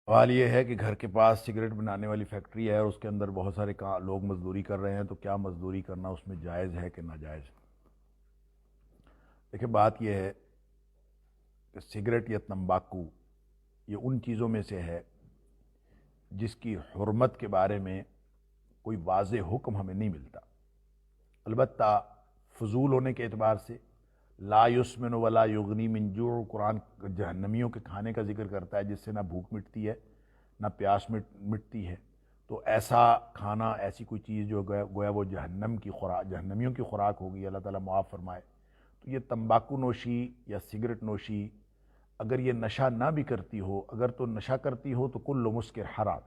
سوال یہ ہے کہ گھر کے پاس سگریٹ بنانے والی فیکٹری ہے اور اس کے اندر بہت سارے لوگ مزدوری کر رہے ہیں، تو کیا مزدوری کرنا اس میں جائز ہے کہ ناجائز؟ دیکھیں، بات یہ ہے کہ سگریٹ یا تمباکو یہ ان چیزوں میں سے ہے جس کی حرمت کے بارے میں کوئی واضح حکم ہمیں نہیں ملتا۔ البتہ فضول ہونے کے اعتبار سے لا یسمن ولا یغنی من جوع، قرآن جہنمیوں کے کھانے کا ذکر کرتا ہے جس سے نہ بھوک مٹتی ہے نہ پیاس مٹتی ہے۔ تو ایسا کھانا، ایسی کوئی چیز جو گویا وہ جہنمیوں کی خوراک ہوگی، اللہ تعالیٰ معاف فرمائے۔ تو یہ تمباکو نوشی یا سگریٹ نوشی اگر یہ نشہ نہ بھی کرتی ہو، اگر تو نشہ کرتی ہو تو کل مسکر حرام،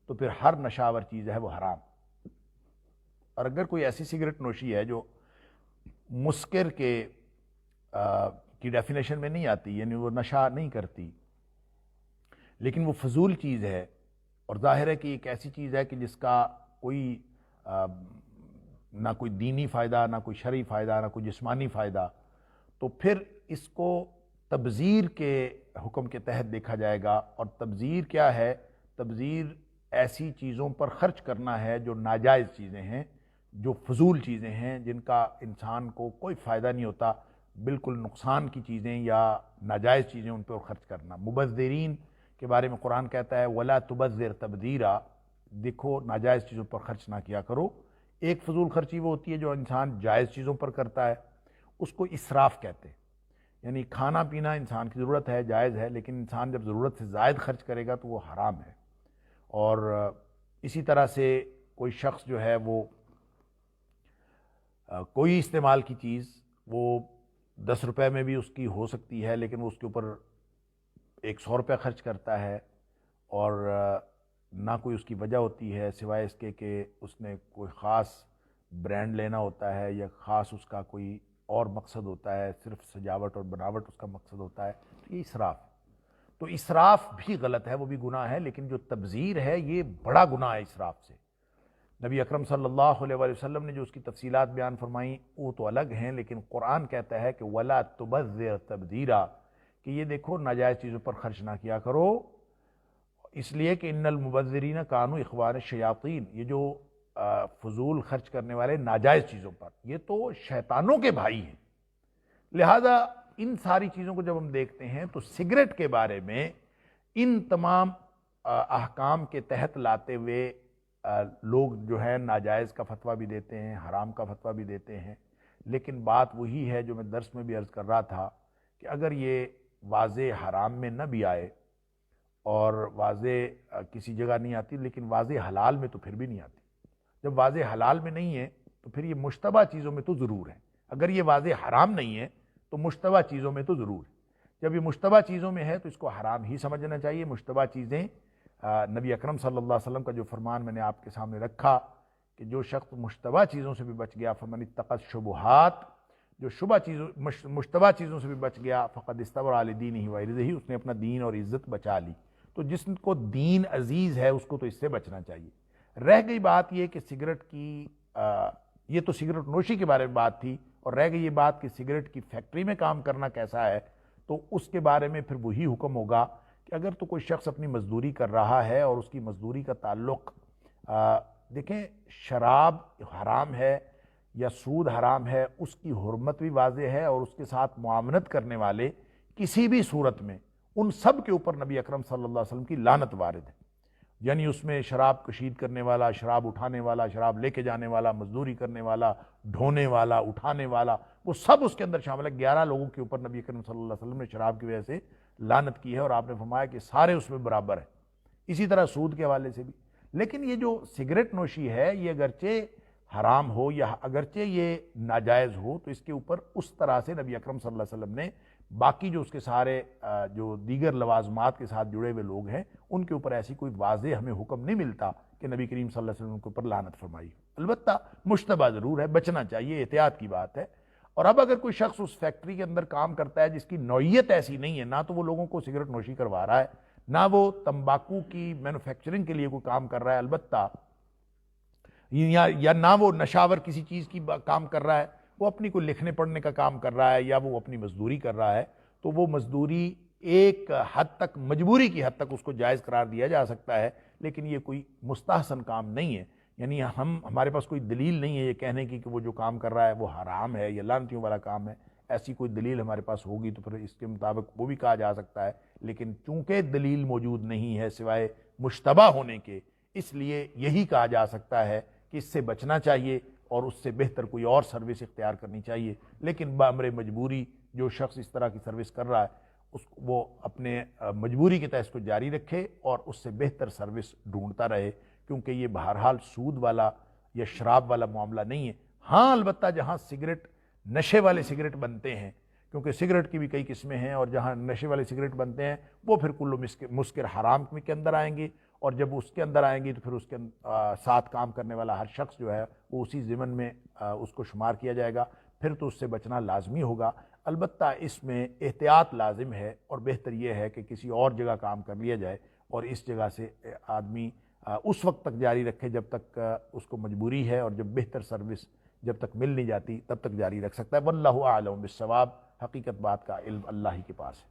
تو پھر ہر نشہ آور چیز ہے وہ حرام۔ اور اگر کوئی ایسی سگریٹ نوشی ہے جو مسکر کی ڈیفینیشن میں نہیں آتی، یعنی وہ نشہ نہیں کرتی لیکن وہ فضول چیز ہے، اور ظاہر ہے کہ ایک ایسی چیز ہے کہ جس کا کوئی نہ کوئی دینی فائدہ، نہ کوئی شرعی فائدہ، نہ کوئی جسمانی فائدہ، تو پھر اس کو تبذیر کے حکم کے تحت دیکھا جائے گا۔ اور تبذیر کیا ہے؟ تبذیر ایسی چیزوں پر خرچ کرنا ہے جو ناجائز چیزیں ہیں، جو فضول چیزیں ہیں، جن کا انسان کو کوئی فائدہ نہیں ہوتا، بالکل نقصان کی چیزیں یا ناجائز چیزیں ان پر خرچ کرنا۔ مبذرین کے بارے میں قرآن کہتا ہے وَلَا تُبَذِّرْ تَبْذِيرًا، دیکھو ناجائز چیزوں پر خرچ نہ کیا کرو۔ ایک فضول خرچی وہ ہوتی ہے جو انسان جائز چیزوں پر کرتا ہے، اس کو اسراف کہتے ہیں۔ یعنی کھانا پینا انسان کی ضرورت ہے، جائز ہے، لیکن انسان جب ضرورت سے زائد خرچ کرے گا تو وہ حرام ہے۔ اور اسی طرح سے کوئی شخص جو ہے وہ کوئی استعمال کی چیز وہ 10 روپے میں بھی اس کی ہو سکتی ہے، لیکن وہ اس کے اوپر 100 روپے خرچ کرتا ہے، اور نہ کوئی اس کی وجہ ہوتی ہے سوائے اس کے کہ اس نے کوئی خاص برانڈ لینا ہوتا ہے یا خاص اس کا کوئی اور مقصد ہوتا ہے، صرف سجاوٹ اور بناوٹ اس کا مقصد ہوتا ہے، تو یہ اسراف۔ تو اسراف بھی غلط ہے، وہ بھی گناہ ہے، لیکن جو تبذیر ہے یہ بڑا گناہ ہے اسراف سے۔ نبی اکرم صلی اللہ علیہ وآلہ وسلم نے جو اس کی تفصیلات بیان فرمائیں وہ تو الگ ہیں، لیکن قرآن کہتا ہے کہ وَلَا تُبَذِّرْ تَبْذِيرًا، کہ یہ دیکھو ناجائز چیزوں پر خرچ نہ کیا کرو، اس لیے کہ ان المبذرین کانوا اخوان الشیاطین، یہ جو فضول خرچ کرنے والے ناجائز چیزوں پر، یہ تو شیطانوں کے بھائی ہیں۔ لہذا ان ساری چیزوں کو جب ہم دیکھتے ہیں تو سگریٹ کے بارے میں ان تمام احکام کے تحت لاتے ہوئے لوگ جو ہے ناجائز کا فتویٰ بھی دیتے ہیں، حرام کا فتویٰ بھی دیتے ہیں، لیکن بات وہی ہے جو میں درس میں بھی عرض کر رہا تھا کہ اگر یہ واضح حرام میں نہ بھی آئے اور واضح کسی جگہ نہیں آتی، لیکن واضح حلال میں تو پھر بھی نہیں آتی۔ جب واضح حلال میں نہیں ہے تو پھر یہ مشتبہ چیزوں میں تو ضرور ہے۔ اگر یہ واضح حرام نہیں ہے تو مشتبہ چیزوں میں تو ضرور ہے۔ جب یہ مشتبہ چیزوں میں ہے تو اس کو حرام ہی سمجھنا چاہیے۔ مشتبہ چیزیں نبی اکرم صلی اللہ علیہ وسلم کا جو فرمان میں نے آپ کے سامنے رکھا کہ جو شخص مشتبہ چیزوں سے بھی بچ گیا، فمن اتقى الشبہات، جو مشتبہ چیزوں سے بھی بچ گیا، فقد استبرأ لدینہ وعرضہ، اس نے اپنا دین اور عزت بچا لی۔ تو جس کو دین عزیز ہے اس کو تو اس سے بچنا چاہیے۔ رہ گئی بات یہ کہ سگریٹ کی یہ تو سگریٹ نوشی کے بارے میں بات تھی، اور رہ گئی یہ بات کہ سگریٹ کی فیکٹری میں کام کرنا کیسا ہے، تو اس کے بارے میں پھر وہی حکم ہوگا کہ اگر تو کوئی شخص اپنی مزدوری کر رہا ہے اور اس کی مزدوری کا تعلق دیکھیں شراب حرام ہے یا سود حرام ہے، اس کی حرمت بھی واضح ہے، اور اس کے ساتھ معاملت کرنے والے کسی بھی صورت میں ان سب کے اوپر نبی اکرم صلی اللہ علیہ وسلم کی لعنت وارد ہے۔ یعنی اس میں شراب کشید کرنے والا، شراب اٹھانے والا، شراب لے کے جانے والا، مزدوری کرنے والا، ڈھونے والا، اٹھانے والا، وہ سب اس کے اندر شامل ہے۔ 11 لوگوں کے اوپر نبی کریم صلی اللہ علیہ وسلم نے شراب کی وجہ سے لعنت کی ہے، اور آپ نے فرمایا کہ سارے اس میں برابر ہیں۔ اسی طرح سود کے حوالے سے بھی۔ لیکن یہ جو سگریٹ نوشی ہے یہ اگرچہ حرام ہو یا اگرچہ یہ ناجائز ہو، تو اس کے اوپر اس طرح سے نبی اکرم صلی اللہ علیہ وسلم نے باقی جو اس کے سارے جو دیگر لوازمات کے ساتھ جڑے ہوئے لوگ ہیں ان کے اوپر ایسی کوئی واضح ہمیں حکم نہیں ملتا کہ نبی کریم صلی اللہ علیہ وسلم کے اوپر لعنت فرمائی۔ البتہ مشتبہ ضرور ہے، بچنا چاہیے، احتیاط کی بات ہے۔ اور اب اگر کوئی شخص اس فیکٹری کے اندر کام کرتا ہے جس کی نوعیت ایسی نہیں ہے، نہ تو وہ لوگوں کو سگریٹ نوشی کروا رہا ہے، نہ وہ تمباکو کی مینوفیکچرنگ کے لیے کوئی کام کر رہا ہے، البتہ یا نہ وہ نشاور کسی چیز کی کام کر رہا ہے، وہ اپنی کوئی لکھنے پڑھنے کا کام کر رہا ہے یا وہ اپنی مزدوری کر رہا ہے، تو وہ مزدوری ایک حد تک مجبوری کی حد تک اس کو جائز قرار دیا جا سکتا ہے، لیکن یہ کوئی مستحسن کام نہیں ہے. یعنی ہمارے پاس کوئی دلیل نہیں ہے یہ کہنے کی کہ وہ جو کام کر رہا ہے وہ حرام ہے یا لعنتیوں والا کام ہے. ایسی کوئی دلیل ہمارے پاس ہوگی تو پھر اس کے مطابق وہ بھی کہا جا سکتا ہے، لیکن چونکہ دلیل موجود نہیں ہے سوائے مشتبہ ہونے کے، اس لیے یہی کہا جا سکتا ہے کہ اس سے بچنا چاہیے اور اس سے بہتر کوئی اور سروس اختیار کرنی چاہیے. لیکن بامر مجبوری جو شخص اس طرح کی سروس کر رہا ہے وہ اپنے مجبوری کے تحت اس کو جاری رکھے اور اس سے بہتر سروس ڈھونڈتا رہے، کیونکہ یہ بہرحال سود والا یا شراب والا معاملہ نہیں ہے. ہاں البتہ جہاں سگریٹ نشے والے سگریٹ بنتے ہیں، کیونکہ سگریٹ کی بھی کئی قسمیں ہیں، اور جہاں نشے والے سگریٹ بنتے ہیں وہ پھر کل مسکر حرام کے اندر آئیں گے، اور جب اس کے اندر آئیں گی تو پھر اس کے ساتھ کام کرنے والا ہر شخص جو ہے وہ اسی ضمن میں اس کو شمار کیا جائے گا، پھر تو اس سے بچنا لازمی ہوگا. البتہ اس میں احتیاط لازم ہے، اور بہتر یہ ہے کہ کسی اور جگہ کام کر لیا جائے اور اس جگہ سے آدمی اس وقت تک جاری رکھے جب تک اس کو مجبوری ہے، اور جب بہتر سروس جب تک مل نہیں جاتی تب تک جاری رکھ سکتا ہے. واللہ اعلم بالصواب، حقیقت بات کا علم اللہ ہی کے پاس ہے.